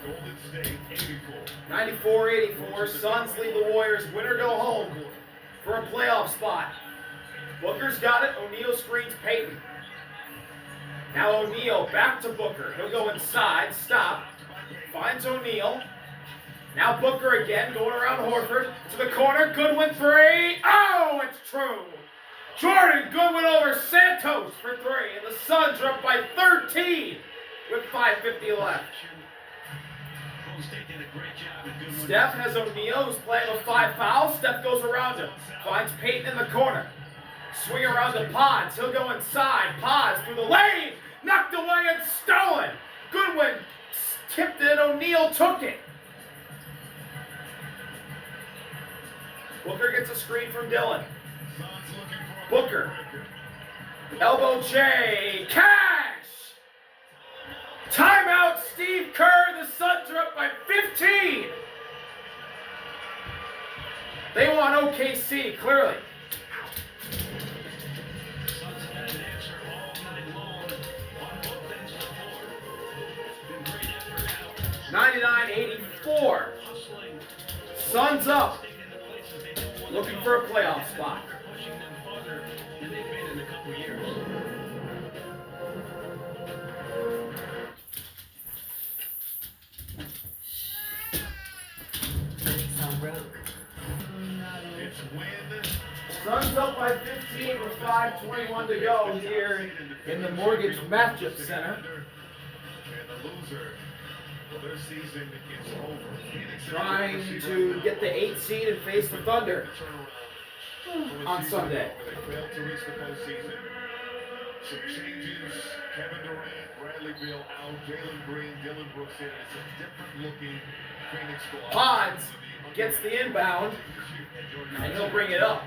Golden State 84. 94-84. Suns lead the Warriors. Win or go home for a playoff spot. Booker's got it. O'Neal screens Payton. Now O'Neal back to Booker. He'll go inside. Stop. Finds O'Neal. Now Booker again, going around Horford. To the corner. Goodwin three. Oh, it's true. Jordan Goodwin over Santos for three. And the Suns are up by 13 with 5:50 left. Steph has O'Neal, who's playing with 5 fouls. Steph goes around him. Finds Payton in the corner. Swing around to Pods. He'll go inside. Pods through the lane. Knocked away and stolen. Goodwin tipped it. O'Neal took it. Booker gets a screen from Dylan. Booker. Elbow J. Cash. Timeout, Steve Kerr. The Suns are up by 15. They want OKC, clearly. 99-84. Suns up. Looking for a playoff spot. Suns up by 15 with 5:21 to go here in the Mortgage Matchup Center. And the loser of their season is over. Trying to get the 8th seed and face the Thunder on Sunday. They failed to reach the postseason. Some changes. Kevin Durant, Bradley Beal out, Jalen Green, Dylan Brooks in. It's a different looking Phoenix squad. Pods gets the inbound, and he'll bring it up.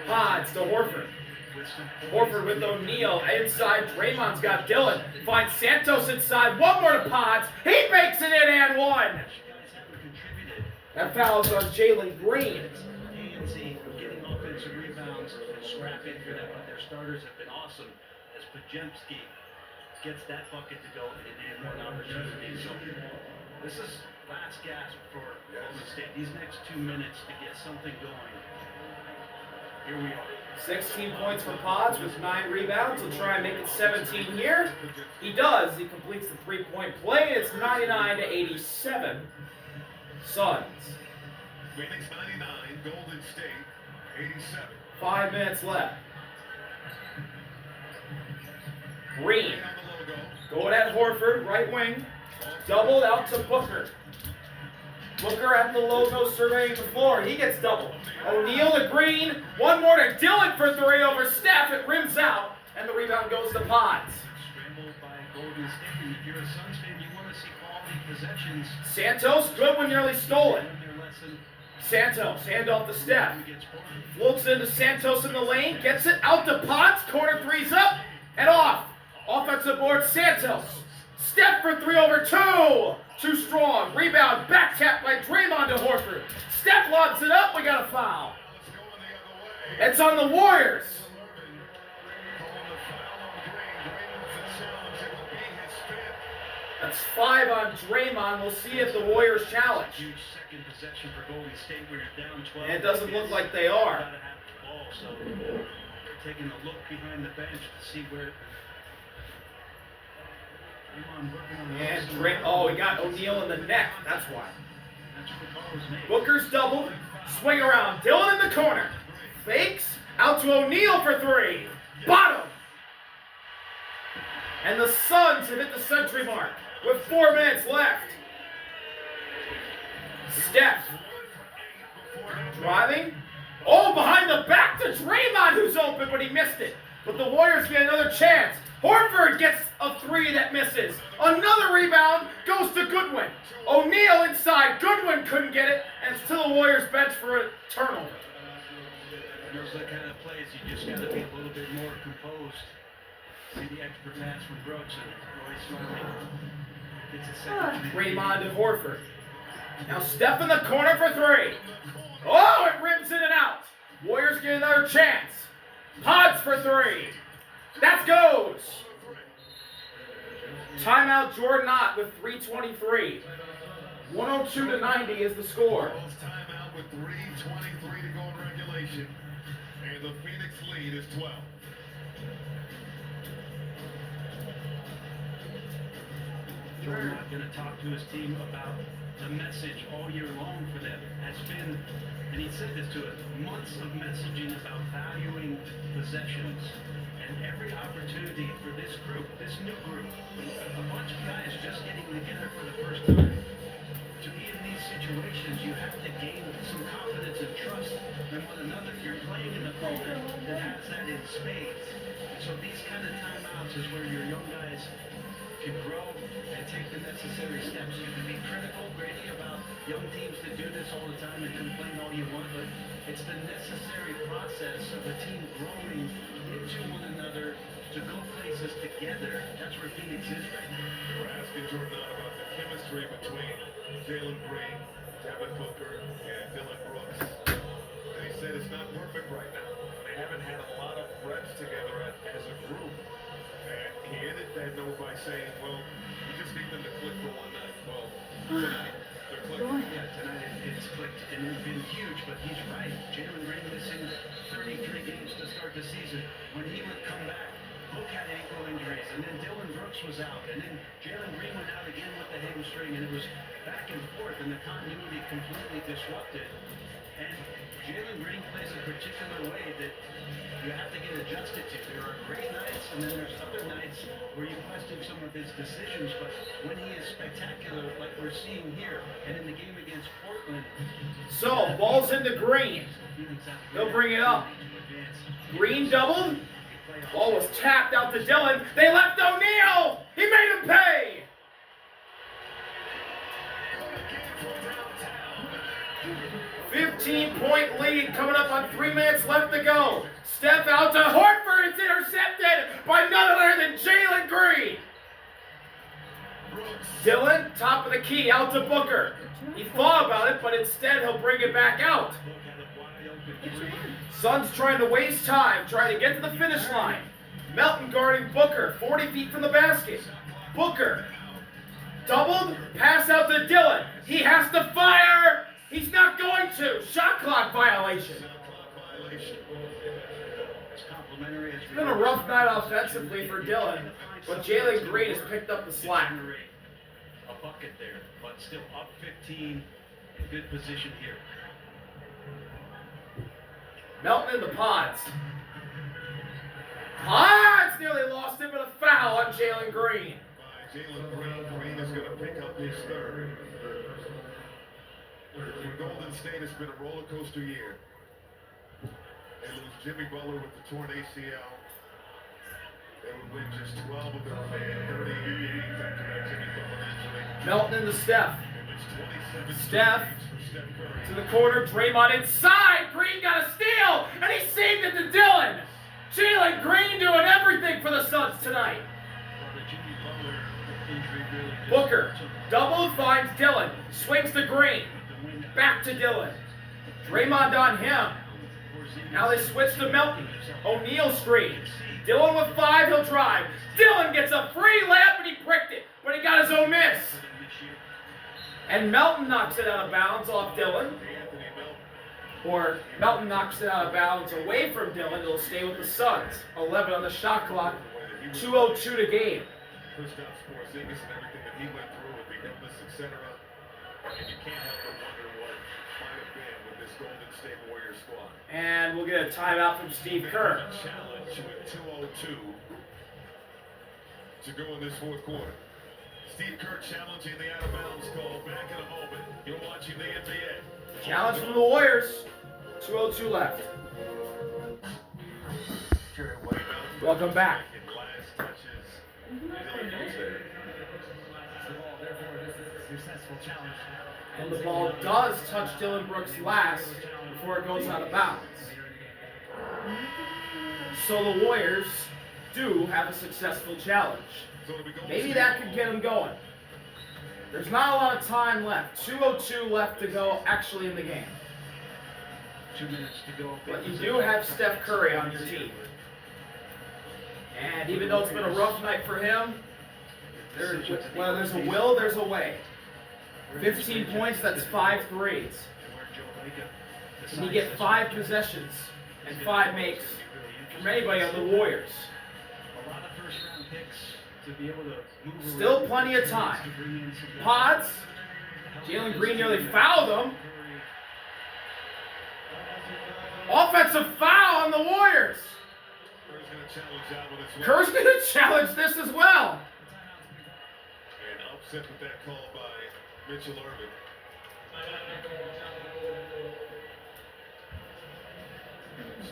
Pods to Horford. Horford with O'Neal inside. Draymond's got Dylan. Finds Santos inside. One more to Pods. He makes it in and one. That foul's on Jalen Green. Getting offensive rebounds and scrapping for them, but their starters have been awesome as Pajemski gets that bucket to go and they have more opportunities. So this is last gasp for Golden State. These next 2 minutes to get something going. Here we are. 16 points for Pods with 9 rebounds. He'll try and make it 17 here. He does. He completes the 3-point play. It's 99-87. Suns. Phoenix 99, Golden State 87. 5 minutes left. Green. Going at Horford, right wing. Doubled out to Booker. Booker at the logo surveying the floor. He gets doubled. O'Neal to Green. One more to Dylan for 3 over Steph. It rims out. And the rebound goes to Pods. Scrambled by Golden State. If you're a Suns fan, you want to see quality possessions. Santos, Goodwin nearly stolen. Santos, handoff to Steph. Floats into Santos in the lane. Gets it out to Pods. Corner 3's up and off. Offensive board, Santos. Steph for 3 over 2. Too strong. Rebound, back tap by Draymond to Horford. Steph lobs it up. We got a foul. It's on the Warriors. That's 5 on Draymond. We'll see if the Warriors challenge. Huge second possession for Golden State where you're down 12. And it doesn't look like they are. Gotta have the ball, so they're taking a look behind the bench to see where. And he got O'Neal in the neck. That's why. Booker's doubled. Swing around. Dylan in the corner. Fakes. Out to O'Neal for 3. Bottom. And the Suns have hit the century mark with 4 minutes left. Steph. Driving. Oh, behind the back to Draymond, who's open, but he missed it. But the Warriors get another chance. Horford gets a 3 that misses. Another rebound goes to Goodwin. O'Neal inside. Goodwin couldn't get it, and it's to the Warriors bench for a turnover. Those are the kind of plays you just got to be a little bit more composed. See the extra pass from Brooks and Royce Smiley gets a second. Draymond to Horford. Now Steph in the corner for 3. Oh, it rims in and out. Warriors get another chance. Pods for 3. That goes. Timeout Jordan Ott with 3:23. 102-90 is the score. Bulls timeout with 3:23 to go in regulation. And the Phoenix lead is 12. Jordan not going to talk to his team about the message all year long for them has been, and he said this to us, months of messaging about valuing possessions. And every opportunity for this group, this new group, a bunch of guys just getting together for the first time, to be in these situations, you have to gain some confidence and trust in one another. You're playing in a opponent that has that in spades. So these kind of timeouts is where your young guys can grow and take the necessary steps. You can be critical, Brady, about young teams that do this all the time and complain all you want, but it's the necessary process of a team growing into one another to go places together. That's where Phoenix is right now. We're asking Jordan about the chemistry between Jalen Green, Devin Booker, and Dylan Brooks. And he said it's not perfect right now. They haven't had a lot of reps together as a group. And he ended that note by saying, well, we just need them to click for one night. Well, tonight, they're clicking. Yeah, tonight it's clicked and it's been huge, but he's right. Jalen Green missing 33 games to start the season. When he would come back, Book had ankle injuries, and then Dylan Brooks was out, and then Jalen Green went out again with the hamstring, and it was back and forth, and the continuity completely disrupted. And Jalen Green plays a particular way that you have to get adjusted to. There are great nights, and then there's other nights where you question some of his decisions, but when he is spectacular, like we're seeing here, and in the game against Portland. So, ball's into Green. They'll bring it up. Green doubled. Ball was tapped out to Dillon. They left O'Neal. He made him pay. "15-point lead coming up on 3 minutes left to go. Steph out to Horford. It's intercepted by none other than Jalen Green. Dillon, top of the key, out to Booker. He thought about it, but instead he'll bring it back out. Suns trying to waste time, trying to get to the finish line. Melton guarding Booker, 40 feet from the basket. Booker, doubled, pass out to Dillon. He has to fire. He's not going to. Shot clock violation. It's been a rough night offensively for Dillon, but Jalen Green has picked up the slack. A bucket there, but still up 15. In good position here. Melton in the pods. Pods nearly lost it, but a foul on Jalen Green. Jalen Green. Green is going to pick up his third. For Golden State, it's been a roller coaster year. They lose Jimmy Butler with the torn ACL. They would win just 12 of their remaining 38 games after that Jimmy Butler injury. Melton into Steph. It was 27 Steph for Steph Curry. to the corner. Draymond inside. Green got a steal, and he saved it to Dillon. Jalen Green doing everything for the Suns tonight. Booker, double, finds Dillon. Swings to Green. Back to Dillon. Draymond on him. Now they switch to Melton. O'Neal screens. Dillon with 5, he'll drive. Dillon gets a free layup, and he bricked it, but he got his own miss. And Melton knocks it out of bounds off Dillon. Or Melton knocks it out of bounds away from Dillon. It'll stay with the Suns. 11 on the shot clock. 2:02 to game. Kristaps Porzingis and everything that he went through with the illness, etc. And you can't help but wonder what might have been with this Golden State Warriors squad. And we'll get a timeout from Steve Kerr. Challenge with 2:02 to go in this fourth quarter. Steve Kerr challenging the out of bounds call. Back in a moment. You're watching the NBA. Challenge from the Warriors. 2:02 left. Welcome back. Last touches. Dylan Brooks there. And the ball does touch Dylan Brooks last before it goes out of bounds. So the Warriors do have a successful challenge. Maybe that could get them going. There's not a lot of time left. 2:02 left to go actually in the game. 2 minutes to go. But you do have Steph Curry on your team. And even though it's been a rough night for him, There's a will, there's a way. 15 points, that's 5 threes. And you get 5 possessions and 5 makes from anybody on the Warriors. A lot of first-round picks to be able to move Still around. plenty of time. Pods. Jalen Green nearly fouled him. Offensive foul on the Warriors. Kerr's going to challenge this as well. And upset with that call by Mitchell Irvin.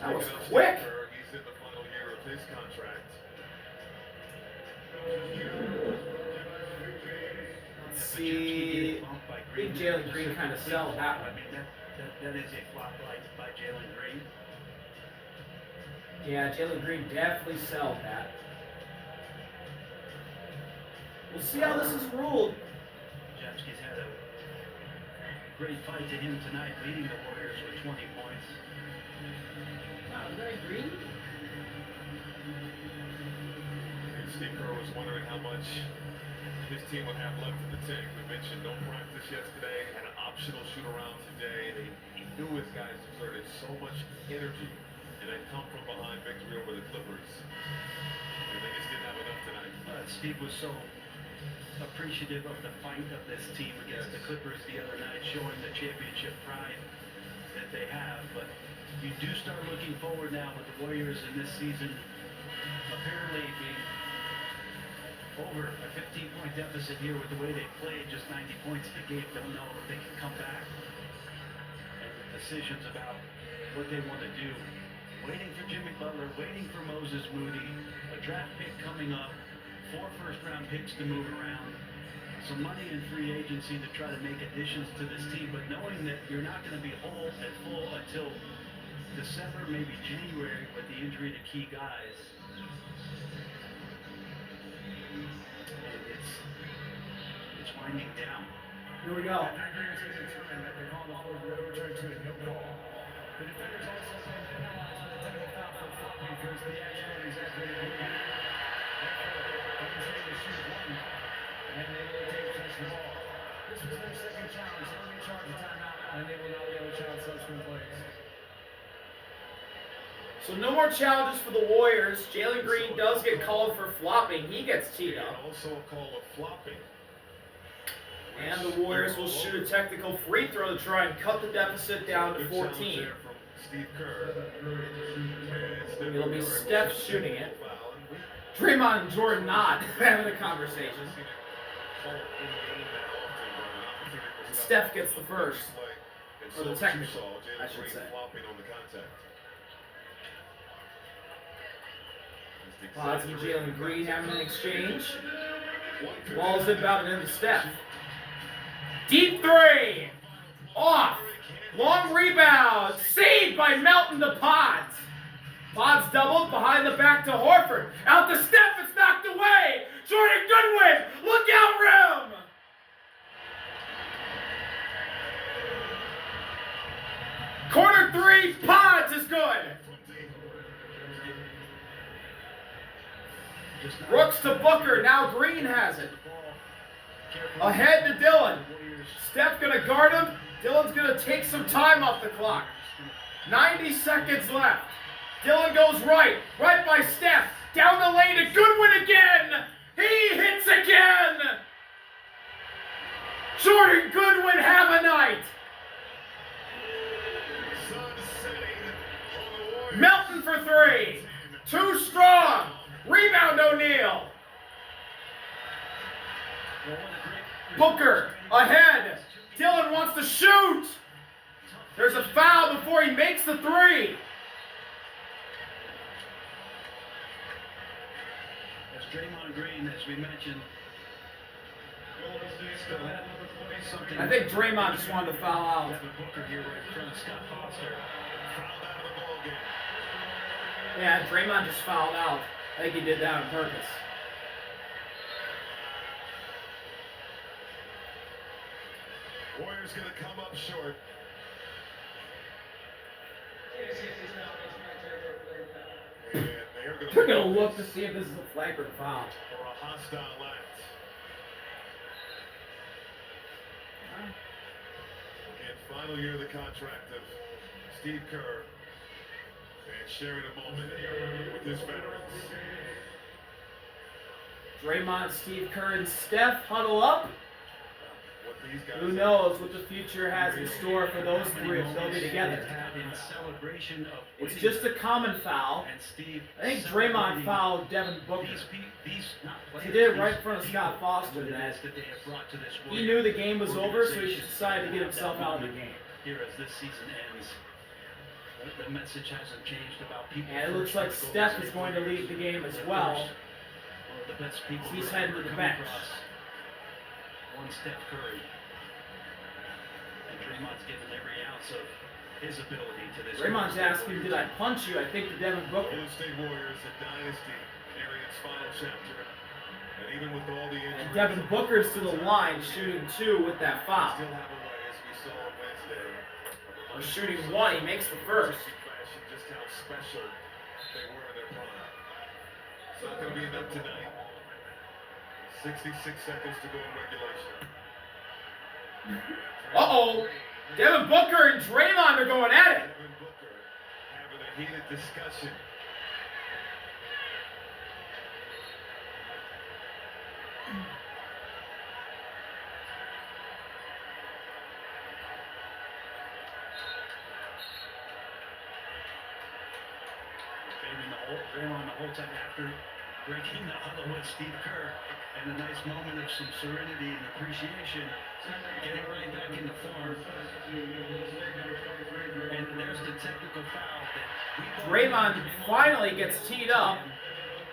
That was quick. He's in the final year of his contract. Let's see. I think Jalen Green kind of sell that one. I mean, that is a flop by Jalen Green. Yeah, Jalen Green definitely sell that. We'll see how this is ruled. Jemski's had a great fight to him tonight, leading the Warriors with 20 points. Wow, is that Green? And Steve Kerr was wondering how much his team would have left in the tank. We mentioned no practice yesterday, had an optional shoot around today. He knew his guys exerted so much energy, and they come from behind victory over the Clippers. And they just didn't have enough tonight. Steve was so appreciative of the fight of this team against the Clippers the other night, showing the championship pride that they have. But you do start looking forward now with the Warriors in this season apparently being over a 15-point deficit here with the way they played, just 90 points a game. Don't know if they can come back. And the decisions about what they want to do. Waiting for Jimmy Butler, waiting for Moses Moody, a draft pick coming up, 4 first-round picks to move around, some money in free agency to try to make additions to this team, but knowing that you're not going to be whole and full until December, maybe January, with the injury to key guys. It's winding down. Here we go. The defenders also been penalized with a technical foul for flopping because the action wasn't exactly the way. Therefore, to shoot one, and they will take just the ball. This was their second challenge. They will be charged a timeout, and they will not be able to challenge subsequent plays. So no more challenges for the Warriors. Jalen Green does get called for flopping. He gets teed up. Also a call of flopping. And the Warriors will shoot a technical free throw to try and cut the deficit down to 14. Steve Kerr. It'll be Steph shooting it. Draymond and Jordan not having a conversation. Steph gets the first. Or the technical, I should say. Pods and Jalen Green having an exchange. Ball's inbounded into Steph. Deep three! Off! Long rebound! Saved by Melton to Pods. Pods doubled behind the back to Horford. Out to Steph, it's knocked away! Jordan Goodwin! Look out, rim! Corner three, Pods is good! Brooks to Booker, now Green has it. Ahead to Dylan. Steph gonna guard him. Dylan's gonna take some time off the clock. 90 seconds left. Dylan goes right by Steph. Down the lane to Goodwin again. He hits again. Jordan Goodwin, have a night. Melton for three. Too strong. Rebound O'Neal. Booker ahead. Dylan wants to shoot. There's a foul before he makes the three. As Draymond Green, as we mentioned, still had something. I think Draymond just wanted to foul out. Booker here right in front of Scott Foster. Fouled out of the ball game. Yeah, Draymond just fouled out. I think he did that on purpose. Warriors going to come up short. And they're They're going to look to see if this is a flagrant foul. for a hostile act. Final year of the contract of Steve Kerr and sharing a moment here with his veterans. Draymond, Steve Kerr, and Steph huddle up. What these guys Who knows what the future has in store for those three if they'll be together. In celebration of It's winning. just a common foul. And Steve I think Draymond celebrating fouled Devin Booker. these not players, He did it right these in front of people, Scott Foster what it that is that they have brought to this he knew the game was over, so he decided to get himself out of the game. Here as this season ends, the message hasn't changed about people. And it looks like Steph is going to lead the game as well. One of the best people He's who heading ever to the come bench. across. One Steph Curry. And Draymond's given every ounce of his ability to this. Draymond's asking, did I punch you? I think to Devin Booker. Golden State Warriors, a dynasty nearing its final chapter. And even with all the injuries, And Devin Booker's to the line shooting 2 with that foul. still have a way, as we saw on Wednesday. Or shooting 1, he makes the first. Fashion, just how special they were in their prime. It's not going to be enough tonight. 66 seconds to go in regulation. Uh-oh. Devin Booker and Draymond are going at it. Devin Booker having a heated discussion. Fading Draymond the whole time after breaking the huddle with Steve Kerr, and a nice moment of some serenity and appreciation, getting right back into form. And there's the technical foul that Draymond finally gets teed up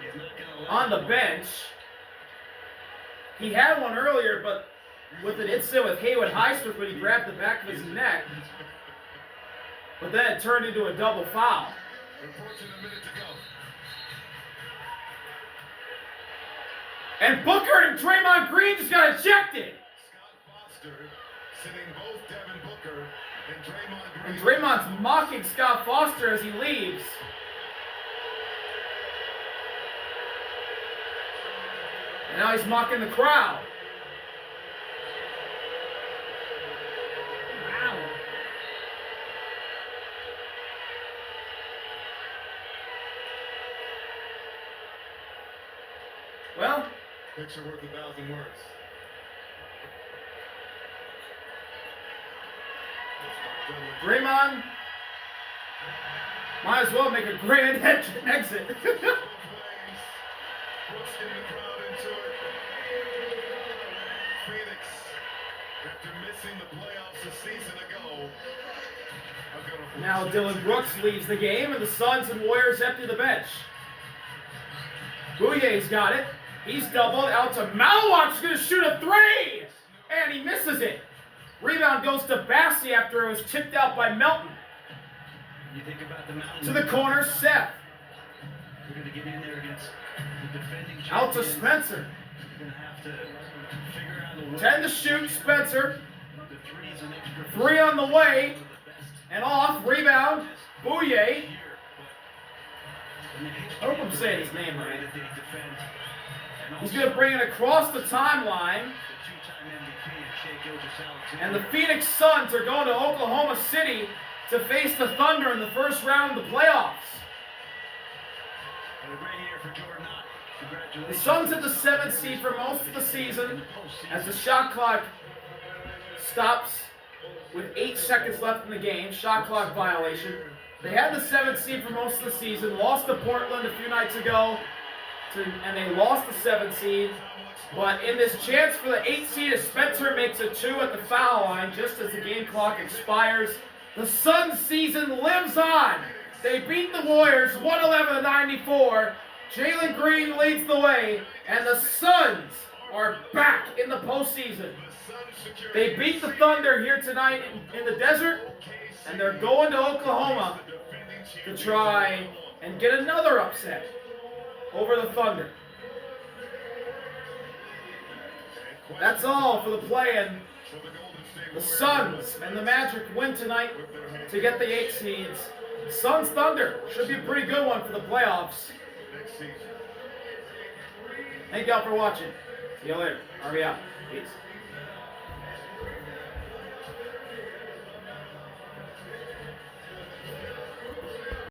He's not gonna let on the it go. bench. He had one earlier, but with an incident with Haywood Highsmith when he grabbed the back of his neck. But then it turned into a double foul. Approaching a minute to go. And Booker and Draymond Green just got ejected. Scott Foster sitting both Devin Booker and Draymond And Green. Draymond's mocking Scott Foster as he leaves. And now he's mocking the crowd. Wow. Well, Picture worth 1,000 words. Draymond might as well make a grand exit. Both ways. Brooks getting the crowd into it. Phoenix, after missing the playoffs a season ago, are gonna Now Dylan Brooks leaves the game, and the Suns and Warriors empty the bench. Bouyer's got it. He's doubled out to Malwatch, going to shoot a 3! And he misses it. Rebound goes to Bassie after it was tipped out by Melton. You think about the mountain. To the corner, Seth. We're going to get in there against the defending Out to champions. Spencer. We're going to have to figure out a way. 10 to shoot, Spencer. The three's an extra 3 on the way. one of the best And off, rebound, Bouyea. here, but in the I hope I'm saying his name right. that they defend. And He's also going to bring it across the timeline. the two-time MVP and Shea Gilgeous-Alexander. And the Phoenix Suns are going to Oklahoma City to face the Thunder in the first round of the playoffs. And a great year for Jordan Knott. The Congratulations. Suns at the 7th seed for most of the season as the shot clock stops with 8 seconds left in the game. Shot clock violation. They had the 7th seed for most of the season, lost to Portland a few nights ago, and they lost the 7th seed. But in this chance for the 8th seed, as Spencer makes a 2 at the foul line just as the game clock expires, the Suns season lives on. They beat the Warriors 111-94. Jalen Green leads the way, and the Suns are back in the postseason. They beat the Thunder here tonight in the desert, and they're going to Oklahoma to try and get another upset over the Thunder. That's all for the play-in. The Suns and the Magic win tonight to get the 8 seeds. Suns Thunder should be a pretty good one for the playoffs. Thank y'all for watching. See y'all later. RB out. Peace.